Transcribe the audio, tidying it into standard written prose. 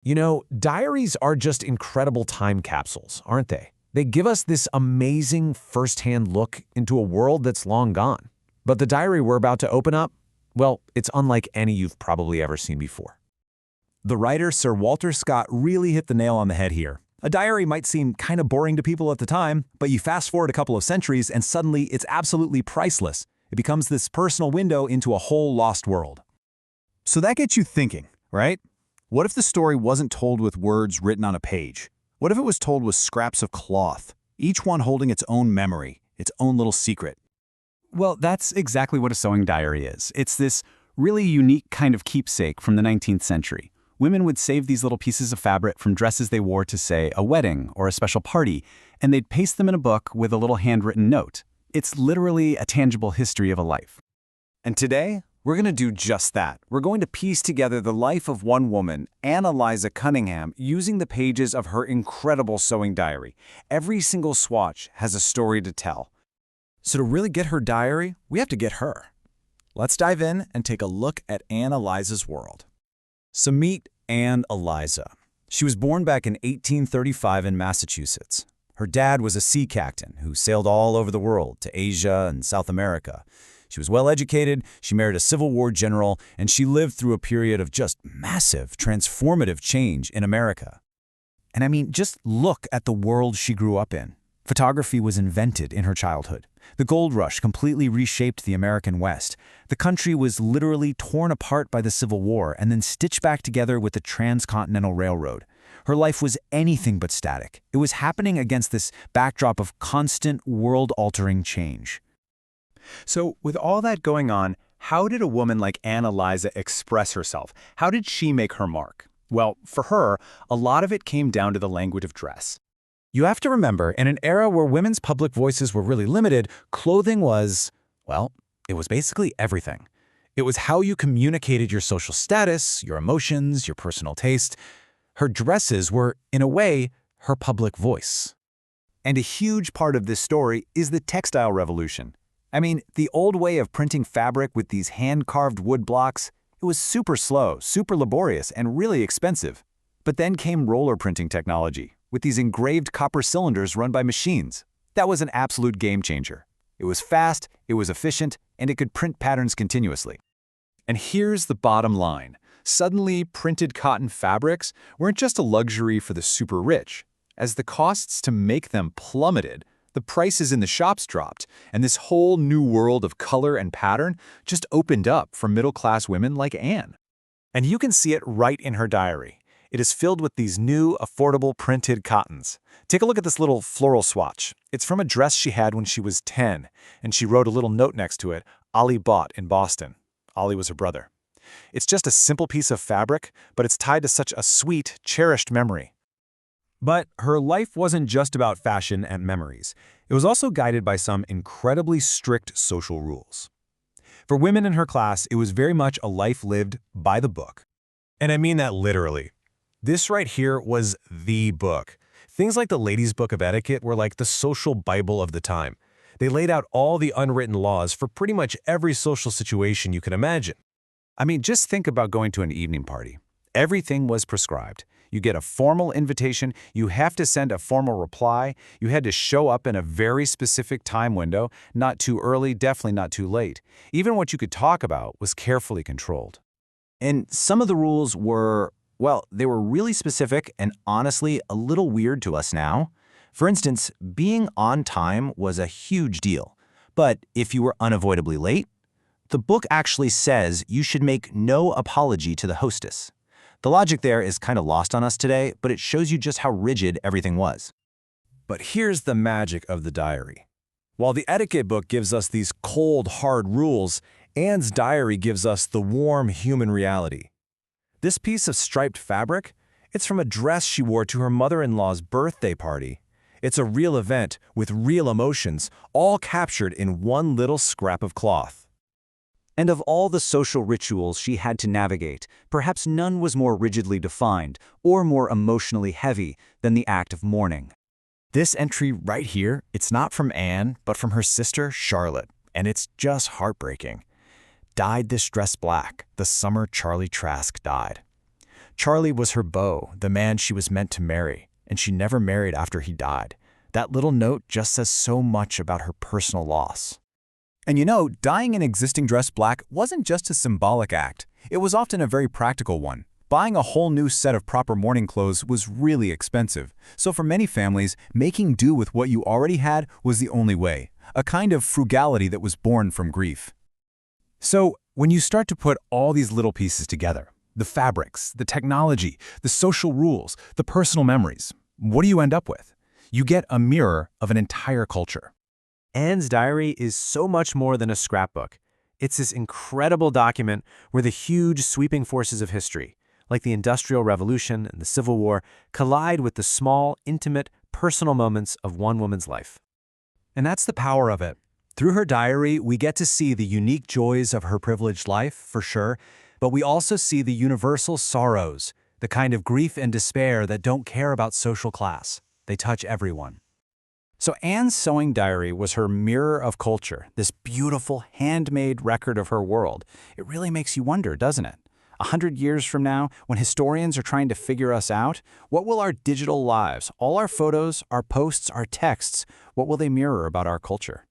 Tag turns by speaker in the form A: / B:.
A: You know, diaries are just incredible time capsules, aren't they? They give us this amazing first-hand look into a world that's long gone. But the diary we're about to open up, well, it's unlike any you've probably ever seen before.
B: The writer Sir Walter Scott really hit the nail on the head here. A diary might seem kind of boring to people at the time, but you fast forward a couple of centuries and suddenly it's absolutely priceless. It becomes this personal window into a whole lost world. So that gets you thinking, right? What if the story wasn't told with words written on a page? What if it was told with scraps of cloth, each one holding its own memory, its own little secret?
C: Well, that's exactly what a sewing diary is. It's this really unique kind of keepsake from the 19th century. Women would save these little pieces of fabric from dresses they wore to, say, a wedding or a special party, and they'd paste them in a book with a little handwritten note. It's literally a tangible history of a life.
B: And today, we're going to do just that. We're going to piece together the life of one woman, Anne Eliza Cunningham, using the pages of her incredible sewing diary. Every single swatch has a story to tell. So to really get her diary, we have to get her. Let's dive in and take a look at Anne Eliza's world. So meet Anne Eliza. She was born back in 1835 in Massachusetts. Her dad was a sea captain who sailed all over the world to Asia and South America. She was well-educated, she married a Civil War general, and she lived through a period of just massive, transformative change in America. And I mean, just look at the world she grew up in. Photography was invented in her childhood. The gold rush completely reshaped the American West. The country was literally torn apart by the Civil War and then stitched back together with the Transcontinental Railroad. Her life was anything but static. It was happening against this backdrop of constant, world-altering change.
C: So with all that going on, how did a woman like Anne Eliza express herself? How did she make her mark? Well, for her, a lot of it came down to the language of dress.
A: You have to remember, in an era where women's public voices were really limited, clothing was, well, it was basically everything. It was how you communicated your social status, your emotions, your personal taste. Her dresses were, in a way, her public voice.
B: And a huge part of this story is the textile revolution. I mean, the old way of printing fabric with these hand-carved wood blocks, it was super slow, super laborious, and really expensive. But then came roller printing technology, with these engraved copper cylinders run by machines. That was an absolute game changer. It was fast, it was efficient, and it could print patterns continuously. And here's the bottom line. Suddenly, printed cotton fabrics weren't just a luxury for the super rich. As the costs to make them plummeted, the prices in the shops dropped, and this whole new world of color and pattern just opened up for middle-class women like Anne. And you can see it right in her diary. It is filled with these new, affordable printed cottons. Take a look at this little floral swatch. It's from a dress she had when she was 10, and she wrote a little note next to it, "Ollie bought in Boston." Ollie was her brother. It's just a simple piece of fabric, but it's tied to such a sweet, cherished memory. But her life wasn't just about fashion and memories. It was also guided by some incredibly strict social rules. For women in her class, it was very much a life lived by the book. And I mean that literally. This right here was the book. Things like the Ladies' Book of Etiquette were like the social Bible of the time. They laid out all the unwritten laws for pretty much every social situation you can imagine. I mean, just think about going to an evening party. Everything was prescribed. You get a formal invitation, you have to send a formal reply, you had to show up in a very specific time window, not too early, definitely not too late. Even what you could talk about was carefully controlled. And some of the rules were, well, they were really specific and honestly a little weird to us now. For instance, being on time was a huge deal. But if you were unavoidably late, the book actually says you should make no apology to the hostess. The logic there is kind of lost on us today, but it shows you just how rigid everything was. But here's the magic of the diary. While the etiquette book gives us these cold, hard rules, Anne's diary gives us the warm human reality. This piece of striped fabric, it's from a dress she wore to her mother-in-law's birthday party. It's a real event with real emotions, all captured in one little scrap of cloth. And of all the social rituals she had to navigate, perhaps none was more rigidly defined or more emotionally heavy than the act of mourning. This entry right here, it's not from Anne, but from her sister, Charlotte, and it's just heartbreaking. Dyed this dress black, the summer Charlie Trask died.
A: Charlie was her beau, the man she was meant to marry, and she never married after he died. That little note just says so much about her personal loss.
B: And you know, dyeing an existing dress black wasn't just a symbolic act. It was often a very practical one. Buying a whole new set of proper mourning clothes was really expensive. So for many families, making do with what you already had was the only way, a kind of frugality that was born from grief.
C: So when you start to put all these little pieces together, the fabrics, the technology, the social rules, the personal memories, what do you end up with? You get a mirror of an entire culture.
D: Anne's diary is so much more than a scrapbook. It's this incredible document where the huge, sweeping forces of history, like the Industrial Revolution and the Civil War, collide with the small, intimate, personal moments of one woman's life.
A: And that's the power of it. Through her diary, we get to see the unique joys of her privileged life, for sure, but we also see the universal sorrows, the kind of grief and despair that don't care about social class. They touch everyone. So Anne's sewing diary was her mirror of culture, this beautiful, handmade record of her world. It really makes you wonder, doesn't it? 100 years from now, when historians are trying to figure us out, what will our digital lives, all our photos, our posts, our texts, what will they mirror about our culture?